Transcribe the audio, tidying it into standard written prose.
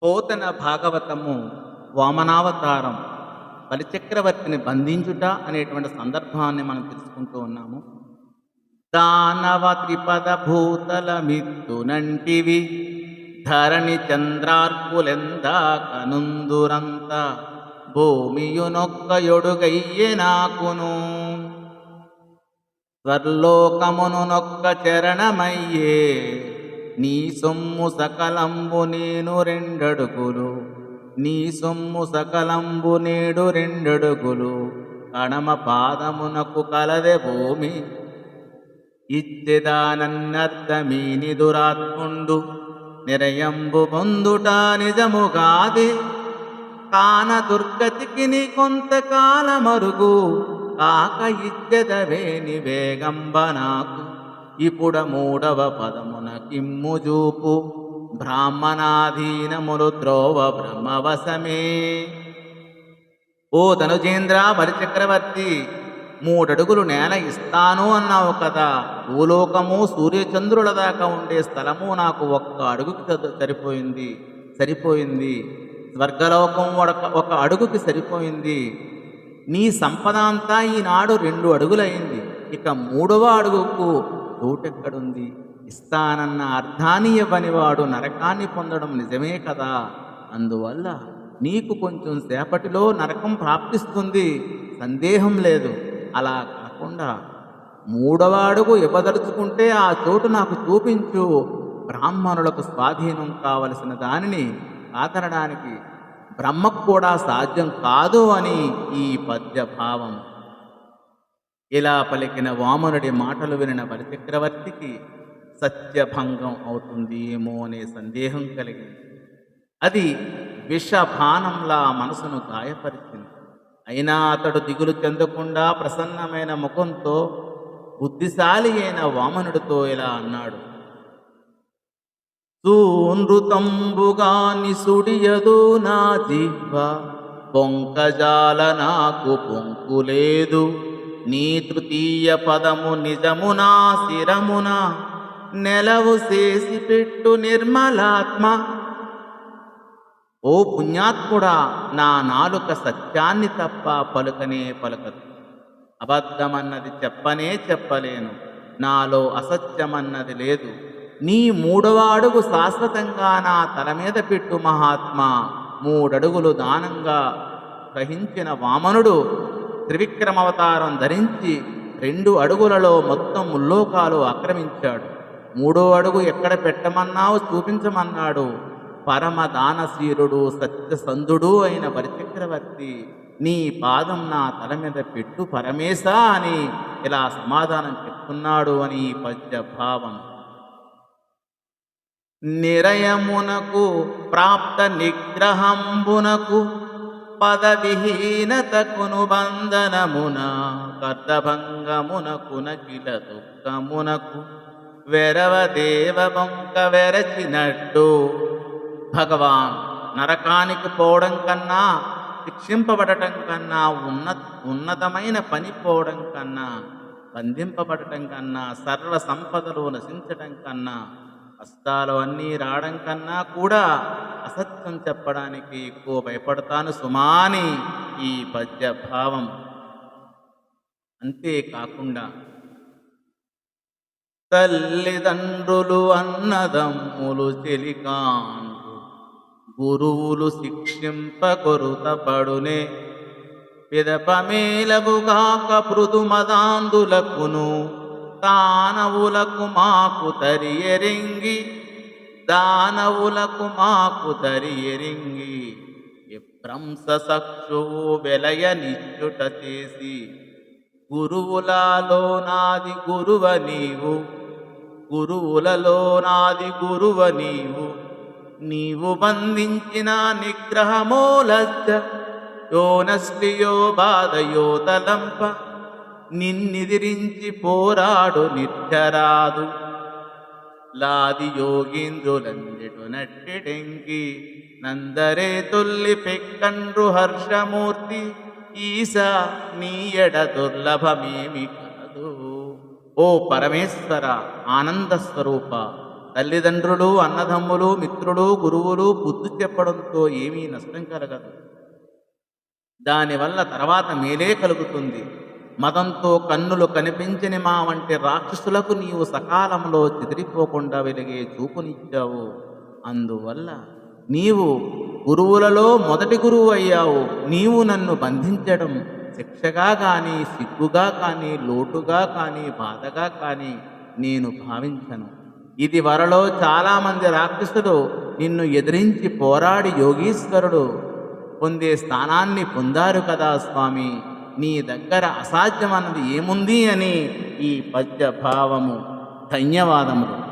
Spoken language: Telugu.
పోతన భాగవతము వామనావతారం బలిచక్రవర్తిని బంధించుట అనేటువంటి సందర్భాన్ని మనం తెలుసుకుంటూ ఉన్నాము. దానవ త్రిపద భూతల మిత్తునంటివి ధరణి చంద్రార్కులెందా కనుందురంత భూమియునొక్కయొడుగయ్యె నాకును స్వర్లోకమును నొక్క చరణమయ్యే నీ సొమ్ము సకలంబు నేను రెండడుగులు నీ సొమ్ము సకలంబు నేడు రెండడుగులు కణమ పాదమునకు కలదె భూమి ఇచ్చెదానన్నర్థమీని దురాత్ముండు నిరయంబు పొందుట నిజముగాది కాన దుర్గతికి నీ కొంతకాలమరుగు కాక ఇచ్చెదవేని వేగంబ నాకు ఇప్పుడ మూడవ పదమున కిమ్ము జూపు బ్రాహ్మణాధీనములు ద్రోవ బ్రహ్మవశమే. ఓ ధనుజేంద్ర బలిచక్రవర్తి, 3 అడుగులు నేల ఇస్తాను అన్నావు కదా. భూలోకము సూర్యచంద్రుల దాకా ఉండే స్థలము నాకు 1 అడుగుకి సరిపోయింది. స్వర్గలోకం 1 అడుగుకి సరిపోయింది. నీ సంపద అంతా ఈనాడు 2 అడుగులైంది. ఇక 3వ అడుగుకు చోటెక్కడుంది? ఇస్తానన్న అర్థాన్ని ఇవ్వనివాడు నరకాన్ని పొందడం నిజమే కదా. అందువల్ల నీకు కొంచెం సేపటిలో నరకం ప్రాప్తిస్తుంది, సందేహం లేదు. అలా కాకుండా 3వ అడుగు ఇవ్వదలుచుకుంటే ఆ చోటు నాకు చూపించు. బ్రాహ్మణులకు స్వాధీనం కావలసిన దానిని కాతరడానికి బ్రహ్మకు కూడా సాధ్యం కాదు అని ఈ పద్య భావం. ఇలా పలికిన వామనుడి మాటలు వినిన బలిచక్రవర్తికి సత్యభంగం అవుతుంది ఏమో అనే సందేహం కలిగింది. అది విషపానంలా మనసును గాయపరిచింది. అయినా అతడు దిగులు చెందకుండా ప్రసన్నమైన ముఖంతో బుద్ధిశాలి అయిన వామనుడితో ఇలా అన్నాడు. సూనృతంబుగాని సుడియదు నా జిహ్వ పొంకజాల నాకు పొంకులేదు నీ తృతీయ పదము నిజమునా శిరమున నెలవు చేసి పెట్టు నిర్మలాత్మ. ఓ పుణ్యాత్ముడా, నా నాలుక సత్యాన్ని తప్ప పలుకనే పలుకదు. అబద్ధమన్నది చెప్పనే చెప్పలేను. నాలో అసత్యమన్నది లేదు. నీ 3వ అడుగు శాశ్వతంగా నా తల మీద పెట్టు మహాత్మా. 3 అడుగులు దానంగా గ్రహించిన వామనుడు త్రివిక్రమావతారం ధరించి 2 అడుగులలో మొత్తం ముల్లోకాలు ఆక్రమించాడు. 3వ అడుగు ఎక్కడ పెట్టమన్నావు చూపించమన్నాడు. పరమ దానశీరుడు సత్యసంధుడు అయిన బలిచక్రవర్తి, నీ పాదం నా తల మీద పెట్టు పరమేశా అని ఇలా సమాధానం చెప్తున్నాడు అని ఈ పద్య భావం. నిరయమునకు ప్రాప్త నిగ్రహంబునకు పదవిహీనతకును బంధనమున కర్తభంగమునకు నకిల దుఃఖమునకు వెరవదేవ వంక వెరచినట్టు. భగవాన్, నరకానికి పోవడం కన్నా, శిక్షింపబడటం కన్నా, ఉన్నతమైన పని పోవడం కన్నా, బంధింపబడటం కన్నా, సర్వ సంపదలు నశించటం కన్నా, కష్టాలు అన్నీ రావడం కన్నా కూడా అసత్యం చెప్పడానికి ఎక్కువ భయపడతాను సుమాని ఈ పద్య భావం. అంతేకాకుండా తల్లిదండ్రులు అన్నదమ్ములు చెలికాండ్రు గురువులు శిక్షింపకొరుతపడునే పిదపమేలగుగాక పృథుమదాందులకును దానవులకు మాకు తరియరింగి దానవులకు మాకు తరియరింగి విభ్రంస సక్షువు వెలయ నిచ్చుట చేసి గురువులలో నాది గురువ నీవు గురువులలో నాది గురువ నీవు నీవు బంధించిన నిగ్రహమో లజ్జ యోనస్లియో బాధయో తలంప నిన్నిదిరించి పోరాడు నిర్జరాదు లాది యోగీంద్రులంజటు నట్టెటెంకి నందరే తొల్లి పెక్కండ్రు హర్షమూర్తి ఈశా నీయడ దుర్లభమేమి కలదు. ఓ పరమేశ్వర, ఆనంద స్వరూప, తల్లిదండ్రులు, అన్నదమ్ములు, మిత్రులు, గురువులు బుద్ధి చెప్పడంతో ఏమీ నష్టం కలగదు. దానివల్ల తర్వాత మేలే కలుగుతుంది. మదంతో కన్నులు కనిపించని మా వంటి రాక్షసులకు నీవు సకాలంలో చెదిరిపోకుండా వెలిగే చూపునిచ్చావు. అందువల్ల నీవు గురువులలో మొదటి గురువు అయ్యావు. నీవు నన్ను బంధించడం శిక్షగా కానీ, సిగ్గుగా కానీ, లోటుగా కానీ, బాధగా కానీ నేను భావించను. ఇది వరలో చాలామంది రాక్షసులు నిన్ను ఎదిరించి పోరాడి యోగీశ్వరుడు పొందే స్థానాన్ని పొందారు కదా స్వామి. నీ దగ్గర అసాధ్యమన్నది ఏముంది అని ఈ పద్య భావము. ధన్యవాదములు.